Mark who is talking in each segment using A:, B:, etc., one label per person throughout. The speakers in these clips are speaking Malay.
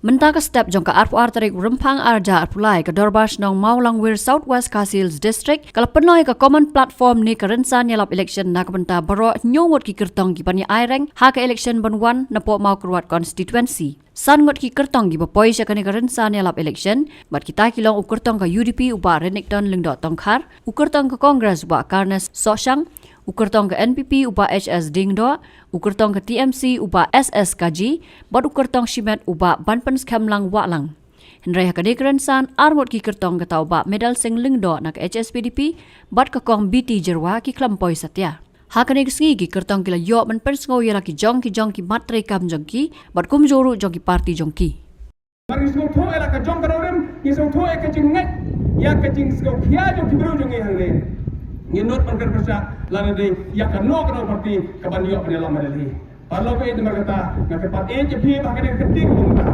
A: Mentaka step jongka arpu artarik rempang arja arpulai ke Dorbash nong Maulangwir Southwest Kasils District kalau penoi ke common platform ni kerensan yalap election nak benta baro nyongot ki kertong ki pani aireng ha ke election banwan napo mau keruat constituency. San ngot ki kertong ki bapoi sya kani kerensan yalap election bat kita kilong ukertong ke UDP uba Renekton lengdot tongkhar ukertong ke Kongres uba Karnes Sosyang ukertong ke NPP uba HS Dingdo, ukertong ke TMC uba SS Kaji, bat ukertong Shimet uba Banpens Kemlang Waklang. Henry hakade kerensan armut ki kertong ke tau uba Medal Sing Lingdo nak HSPDP, bat ke kong BT Jerwa ki Klampoi Satya. Hakane kesengi ki kertong kila yok Banpens ngau yala ki jong ki matre kam jong ki, bat kumjuru jong ki parti jong ki.
B: Mari semua tu era ke jong karorim, ni semua tu ke jenget, ya ke jeng semua kia jong ki beru jong yang le. Nginut pangkar persa lana de ya kano kano parti kaban yo pada lama dali. Kalau ke itu berkata nak kepat AJP bahkan ketik bungta.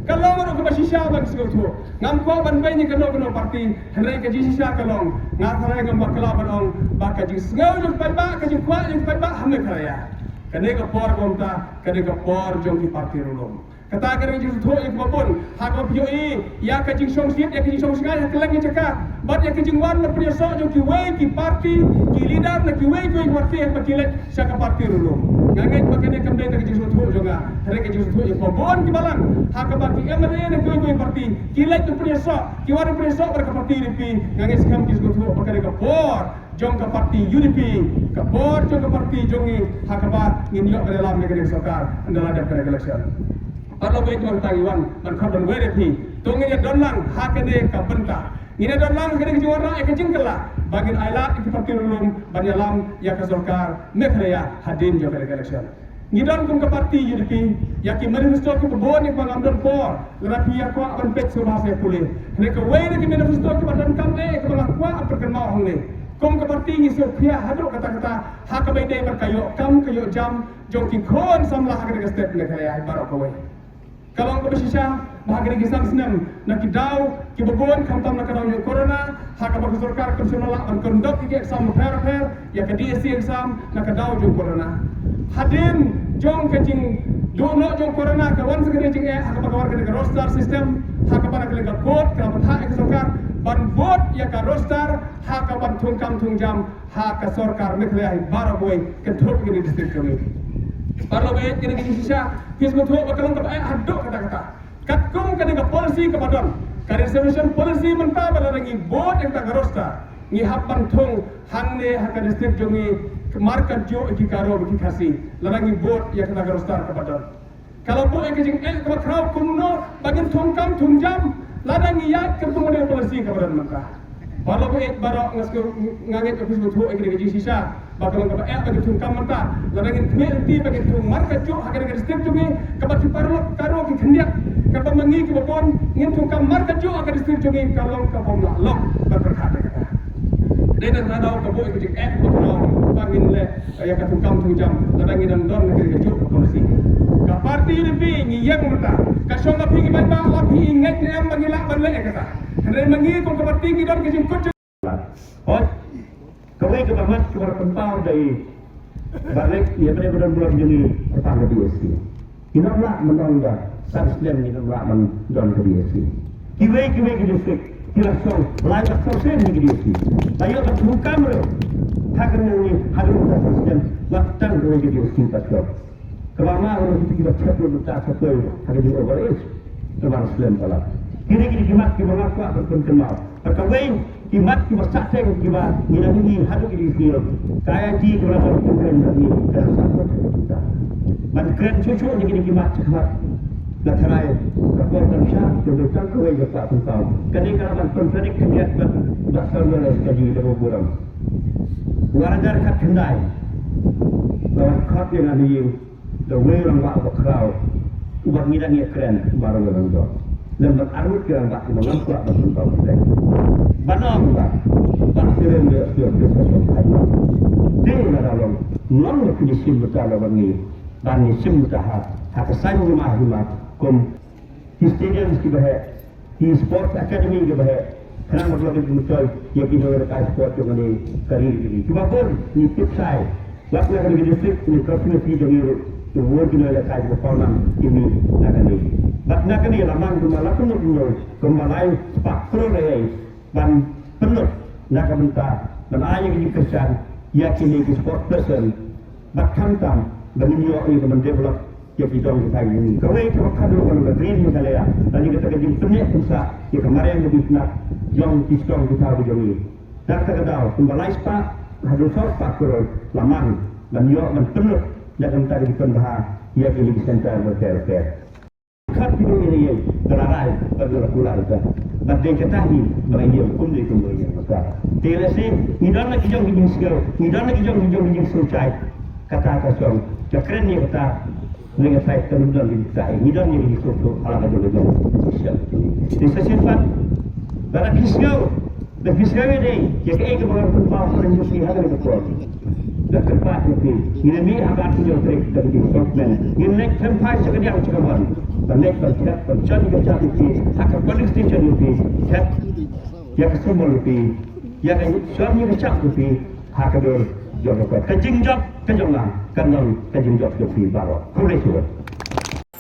B: Kalau mau ke basisya bang segotu. Ngam ko ban bay ni kano parti henry ke jisya kalong. Ngafara ngam bakala banong baka jing sngau jong pai ka jing kwa jong pai hamne karaya. Kane ka por bungta kane ka por jong ki parti rulong. Kata kena jing tu yang babon hak opio ya ka jing song siap ya ka jing song sengai ka lang cakap. Bat ya kijing wan na priya so jong ki way ki parti ki leader na ki way ko parti ang pakilet sa ka parti rulo ngangit bakane kamday ta kijing so jonga hare kijing so ko bon ki balang ha ka parti emre na ko parti ki let na priya so ki wan priya so ka parti ripi ngangit skam ki so bakane ka por jong ka parti UDP ka por jong ka parti jongi ha ka ba ngin yo ka dalam negeri sarkar andala da ka election parlo be to tangiwan man khabon were phi tongi ya donlang ha ka ne ka benta ini dalam kena kejuaraan yang kejengkelah bagi ailat itu parti ulum banyalam ya ke Sarkar mekraya hadin juga ke election. Ngidon kum ke parti UDP ya ki manifesto ki pebon yang pangamdon por rapi ya ko akan pet surah saya pulih. Nek way ki manifesto ki badan kamle ke bang ko perkenal hong le. Kum ke parti ni Sofia hadok kata-kata hak ke dai berkayo kam kayo jam jong ki kon samlah ke step mekraya barok kowe. Kalau engkau bersisah, bahagia kisah senang. Nak kidau, kibabon, kamtam nak kidau yang corona. Hak apa kesurkar konsional, an kondok iki exam per, ya ke DSC exam nak kidau jong corona. Hadin jong kecing dono jong corona kawan segede jing hak apa kawar ke roster system, hak apa nak lega bot, kawan hak kesurkar ban bot ya ke roster, hak apa tungkam tungjam, hak kesurkar meklai baraboy kentuk ini distrik kami. Parlo be kena kini sisa kis betul bakalan ke aduk kata-kata katkum kena ke polisi ke badan reservation policy mentah pada lagi board yang tak roster ni hapan thong hanne haka district jongi market jo iki karo iki kasi larangi board yang tak roster ke badan kalau bo ek jing ke crowd kumno bagin thong kam thung jam larangi ya ketemu dengan polisi ke badan mentah Parlo be barok ngangit office betul ek kini sisa bakalan ke bagi thung kam mentah larangi ti bagi thung market jo haka district jongi kabati parlo karo ki khendiak kapag mangi ki bapon ngin thung kam market jo haka district jongi kalong ka bom la berperkara kata dena radau ka boy ki ek betul pangin le ya ka thung kam thung jam larangi dan don negeri jo polisi ka parti UDP ni yang mata ka songa pingi ba la pi ngai ni am mangi la ban le kata hande mangi kong ka parti ki don ki jim kut hot kawai ke bahat ke berpentau dari balik ya benar-benar belum jadi pertama di SC kita nak menolak substan kita nak menolak ke SC kiwai ke distrik kita song lain tak song ni ke SC ayo tak buka mereka hakan ni hakan kita substan waktan ke SC pasal kerana orang kita cepat letak satu hakan di overage terbaru selain pala kini kimat kita mengaku berkenal kawai kimat kita sakseng kita ni hadu kita feel kaya di kita berkenal lagi man keren cucu ni kini kimat cepat laterai kapal tersah jodoh tangkawai ke pak tentang kini kalau man konflik kebiat dasar boleh kaji lebih kurang warajar kat kendai lawan kat yang ada yang the way orang wak bakrau ubat ngidang ya keren baru orang tu lembat arut ke orang wak mengampak tentang mereka banang tak kirim dia dia dalam non kondisi betul bagi dan sim betul hak kesan rumah kom stadium ki bah di sports academy ki bah kerana betul betul yang kita ada sport yang ni karir ini cuma pun ni tip saya waktu yang di district ni community jadi work ni ada kai performance ini nak ni
C: Bat nak ni lamang tu malah pun nyo kembali sepak keluar ban penuh nak bentar ban ayah ni kesan yakini ke sport person bat kantam ban nyo ni ban develop ya kita kita ini kau itu kado kan berdiri Meghalaya dan kita kerja penuh usaha ya kemarin lebih nak jom diskon kita berjaya dak terkadau kembali sepak harus sepak keluar lamang dan nyo ban penuh nak bentar di pembahas yakini center berker kat video ini kelarai pada pulau itu. Badai ketahui bahawa ia kundi kundi maka. Telesi idan lagi jauh hijau segala, idan lagi jauh hijau sucai kata kosong. Cakran ni kata dengan saya terus di saya idan ni di suatu alam jauh jauh. Desa sifat barat hijau, dan hijau ini jika ia berapa tahun menyusul hari berkuat. Dan tempat ini, ini agak hijau terik dan di softman. Ini tempat sekedar cakapan. Balik bercakap bercakap bercakap itu, akan police station itu, cakap, yang semua itu, yang suami bercakap itu, hakador jodoh. Kajing job, kajonglah, kanong kajing job itu baru. Kuliah.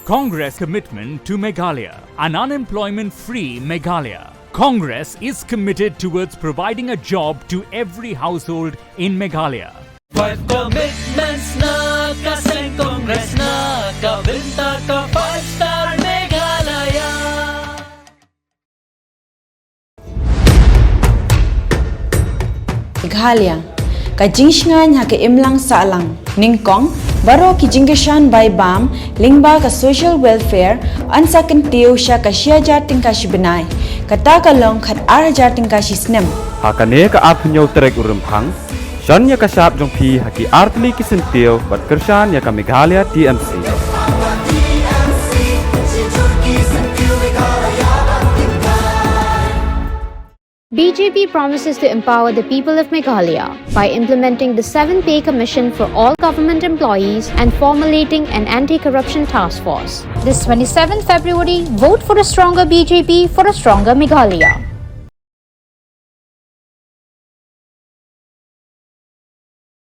D: Congress commitment to Meghalaya, an unemployment-free Meghalaya. Congress is committed towards providing a job to every household in Meghalaya.
E: 5 commitments na kasing Congress na kabinta ka 5-star Meghalaya.
F: Meghalaya kajingsingan ha ke imlang salang ningkong baro ki jinggeshan by bam lingba ka social welfare ansa kentiu sya ka sia jating ka sibenai kata kalong khat ar jating ka sisnem
G: hakane ka apnyo trek urempang Shanya kasap jong pi haki artli kisentio bat kersan ya ka Meghalaya TMC.
H: BJP promises to empower the people of Meghalaya by implementing the 7 Pay Commission for all government employees and formulating an anti-corruption task force. This 27th February, vote for a stronger BJP for a stronger Meghalaya.